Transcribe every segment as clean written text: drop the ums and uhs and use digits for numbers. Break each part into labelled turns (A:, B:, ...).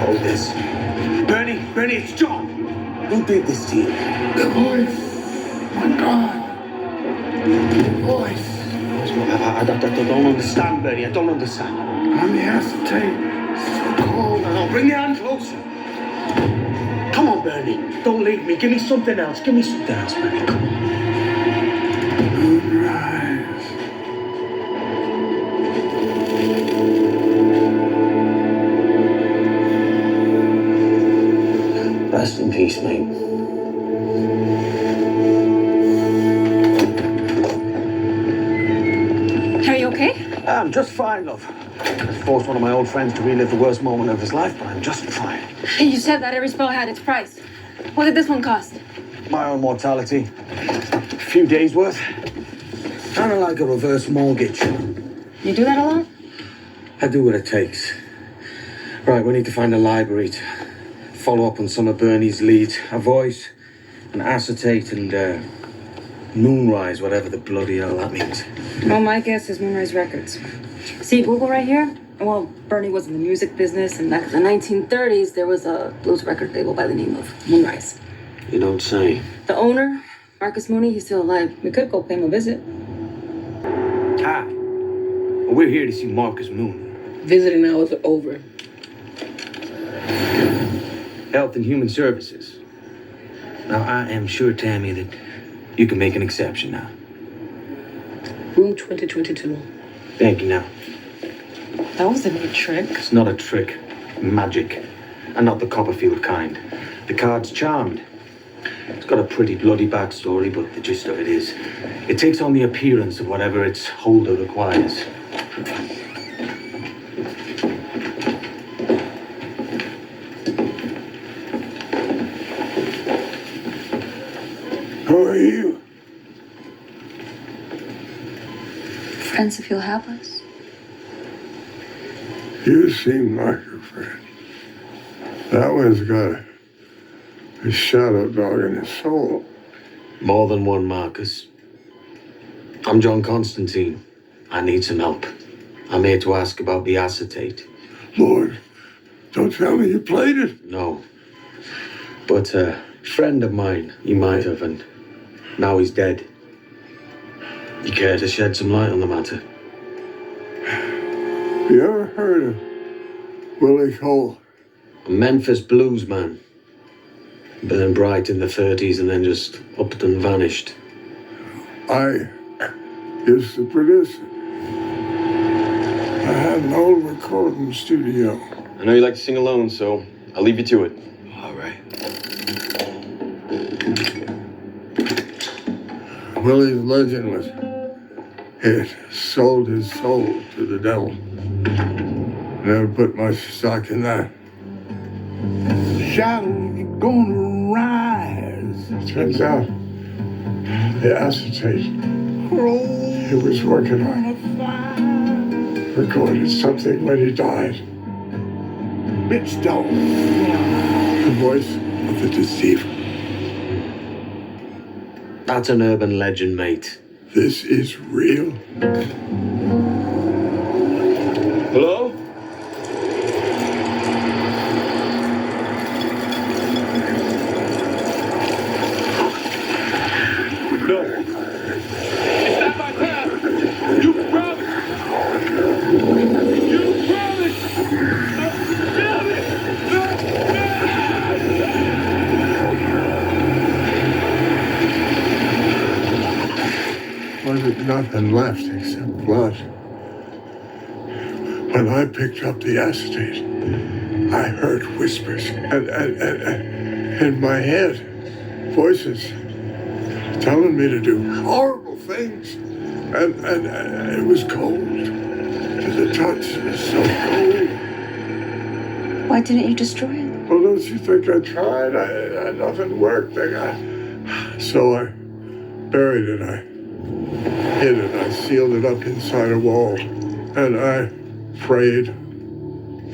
A: told this. Bernie, it's John. Who did this to you?
B: The voice. My God. The voice.
A: I don't understand, Bernie. I don't understand.
B: On the acetate. So cold.
A: No, bring your hand closer. Come on, Bernie. Don't leave me. Give me something else. Bernie. Come on.
B: Moonrise.
A: Rest in peace, mate.
C: Are you okay?
A: I'm just fine, love. I forced one of my old friends to relive the worst moment of his life, but I'm just fine.
C: You said that every spell had its price. What did this one cost?
A: My own mortality. A few days' worth. Kind of like a reverse mortgage.
C: You do that alone?
A: I do what it takes. Right, we need to find a library to follow up on some of Bernie's leads. A voice, an acetate, and Moonrise, whatever the bloody hell that means.
C: Well, my guess is Moonrise Records. See Google right here? Well, Bernie was in the music business, and back in the 1930s, there was a blues record label by the name of Moonrise.
A: You don't say.
C: The owner, Marcus Mooney, he's still alive. We could go pay him a visit.
A: Hi. We're here to see Marcus Mooney.
D: Visiting hours are over.
A: Health and Human Services. Now, I am sure, Tammy, that you can make an exception now.
D: Room 2022.
A: Thank you now.
C: That was a neat trick.
A: It's not a trick. Magic. And not the Copperfield kind. The card's charmed. It's got a pretty bloody backstory, but the gist of it is, it takes on the appearance of whatever its holder requires.
B: Who are you?
C: Friends, if you'll have us.
B: You seem like a friend. That one's got a shadow dog in his soul.
A: More than one, Marcus. I'm John Constantine. I need some help. I'm here to ask about the acetate.
B: Lord, don't tell me you played it.
A: No. But a friend of mine, he might have, and now he's dead. You care to shed some light on the matter?
B: You ever heard of Willie Cole?
A: A Memphis blues man. Burned bright in the 30s and then just upped and vanished.
B: I used to produce it. I had an old recording studio.
E: I know you like to sing alone, so I'll leave you to it.
A: All right.
B: Willie's legend was it sold his soul to the devil. Never put much stock in that. Shadows gonna rise. Turns out the acetate he was working on recorded something when he died. Bitch dog. The voice of the deceiver.
A: That's an urban legend, mate.
B: This is real.
E: Hello? No. It's not my time. You promised. You promised.
B: Wasn't nothing left except blood. When I picked up the acetate, I heard whispers and in my head, voices telling me to do horrible things. And it was cold. To the touch, it was so cold.
C: Why didn't you destroy it?
B: Well, don't you think I tried? Nothing worked. So I buried it. I hid it. I sealed it up inside a wall. And I prayed.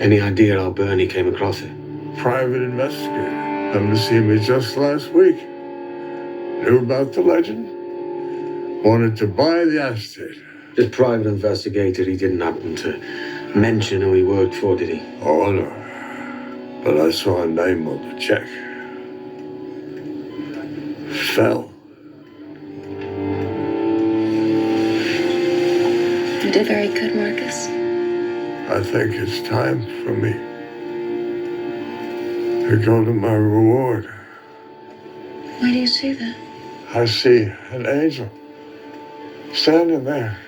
A: Any idea how Bernie came across it?
B: Private investigator. Come to see me just last week. Knew about the legend. Wanted to buy the acetate.
A: This private investigator, he didn't happen to mention who he worked for, did he?
B: Oh, no. but I saw a name on the check. Fell.
C: You did very good, Marcus.
B: I think it's time for me to go to my reward.
C: Why do you say that?
B: I see an angel standing there.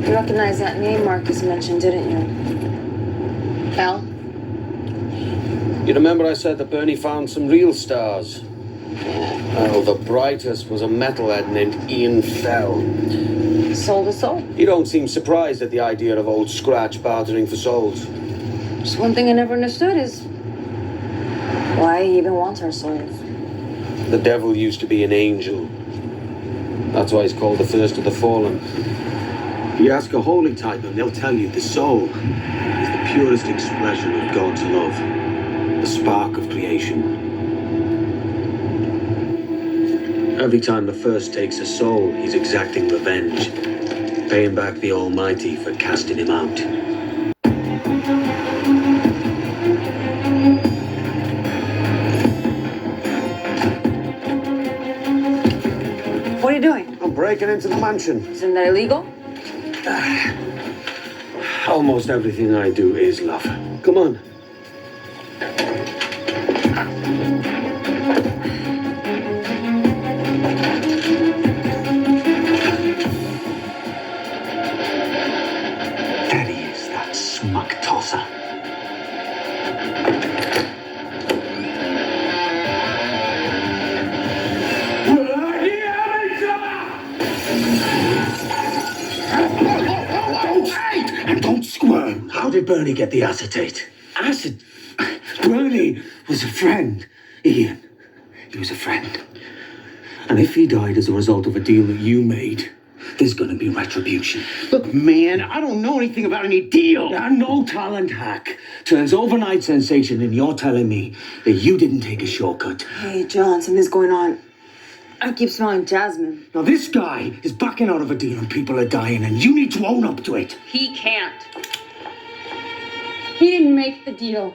C: You recognized that name Marcus mentioned, didn't you? Al?
A: You remember I said that Bernie found some real stars? Oh, the brightest was a metalhead named Ian Fell.
C: Soul to soul.
A: You don't seem surprised at the idea of old Scratch bartering for souls.
C: Just one thing I never understood is why he even wants our souls.
A: The devil used to be an angel. That's why he's called the first of the fallen. You ask a holy type and they'll tell you the soul is the purest expression of God's love, the spark of creation. Every time the first takes a soul, he's exacting revenge, paying back the Almighty for casting him out.
C: What are you doing?
A: I'm breaking into the mansion.
C: Isn't that illegal?
A: Almost everything I do is love. Come on. There he is, that smug tosser. And don't squirm. How did Bernie get the acetate? Acid? Bernie was a friend. Ian, he was a friend. And if he died as a result of a deal that you made, there's gonna be retribution.
F: Look, man, I don't know anything about any deal.
A: No talent hack turns overnight sensation, and you're telling me that you didn't take a shortcut.
C: Hey, John, something's going on. I keep smelling jasmine.
A: Now this guy is backing out of a deal and people are dying, and you need to own up to it.
C: He can't. He didn't make the deal.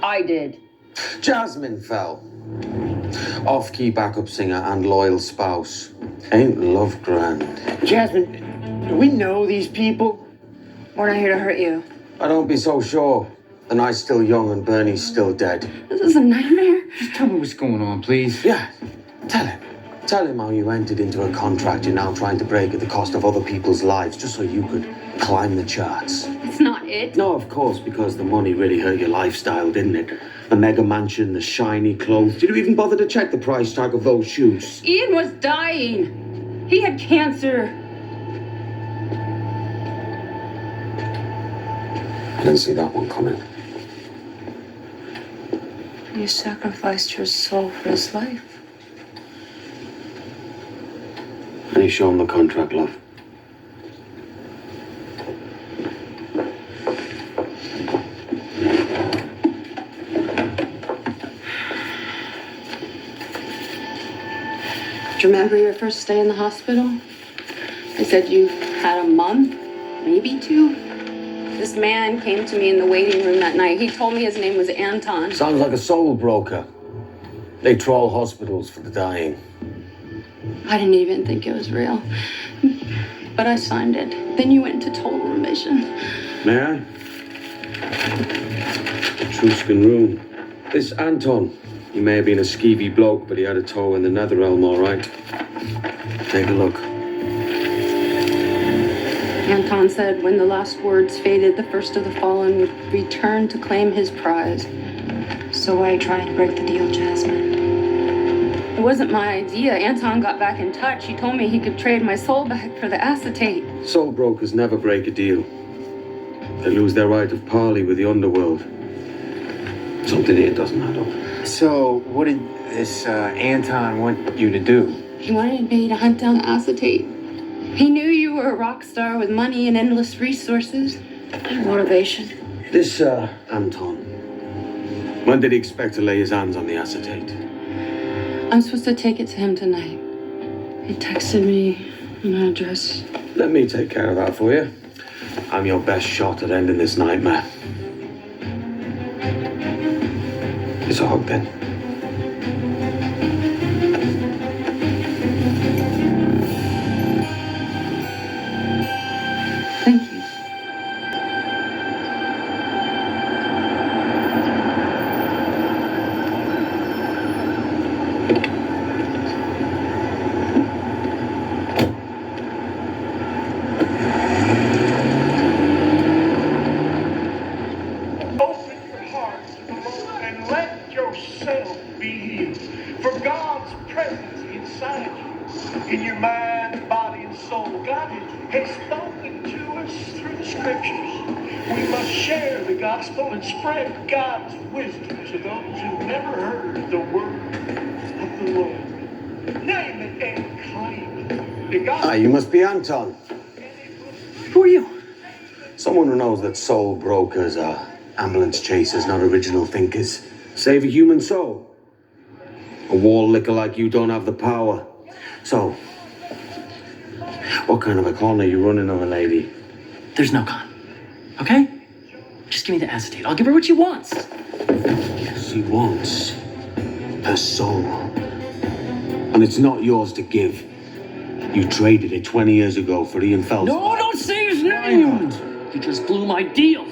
C: I did.
A: Jasmine fell. Off-key backup singer and loyal spouse. Ain't love grand?
F: Jasmine, do we know these people?
C: We're not here to hurt you.
A: I don't be so sure. The night's still young and Bernie's still dead.
C: This is a nightmare.
F: Just tell me what's going on, please.
A: Yeah, tell him. Tell him how you entered into a contract you're now trying to break at the cost of other people's lives just so you could climb the charts.
C: That's not it.
A: No, of course, because the money really hurt your lifestyle, didn't it? The mega mansion, the shiny clothes. Did you even bother to check the price tag of those shoes?
C: Ian was dying. He had cancer.
A: I didn't see that one coming.
C: You sacrificed your soul for his life.
A: And you show him the contract, love.
C: Do you remember your first stay in the hospital? They said you had a month, maybe 2. This man came to me in the waiting room that night. He told me his name was Anton.
A: Sounds like a soul broker. They troll hospitals for the dying.
C: I didn't even think it was real. But I signed it. Then you went into total remission.
A: May I? Etruscan room. This Anton, he may have been a skeevy bloke, but he had a toe in the netherrealm, all right. Take a look.
C: Anton said when the last words faded, the first of the fallen would return to claim his prize. So I tried to break the deal, Jasmine. It wasn't my idea. Anton got back in touch. He told me he could trade my soul back for the acetate.
A: Soul brokers never break a deal. They lose their right of parley with the underworld. Something here doesn't add up.
F: So, what did this Anton want you to do?
C: He wanted me to hunt down the acetate. He knew you were a rock star with money and endless resources and motivation.
A: This, Anton, when did he expect to lay his hands on the acetate?
C: I'm supposed to take it to him tonight. He texted me an address.
A: Let me take care of that for you. I'm your best shot at ending this nightmare. It's a hug, then.
C: Thank you.
B: Open your heart to the Lord and let yourself be healed. For God's presence inside you, in your mind, body, and soul. God has spoken to us through the scriptures. We must share the gospel and spread God's wisdom to those who've never heard the word of the Lord. Name it and claim it. The gospel.
A: You must be Anton.
F: Who are you?
A: Someone who knows that soul brokers are ambulance chasers, not original thinkers. Save a human soul. A wall licker like you don't have the power. So, what kind of a con are you running on a lady?
G: There's no con. Okay? Just give me the acetate. I'll give her what she wants.
A: She wants her soul. And it's not yours to give. You traded it 20 years ago for Ian Phelps.
G: No, don't say his name! You just blew my deal.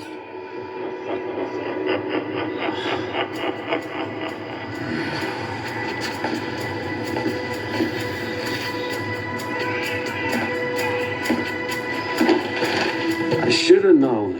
A: I should have known.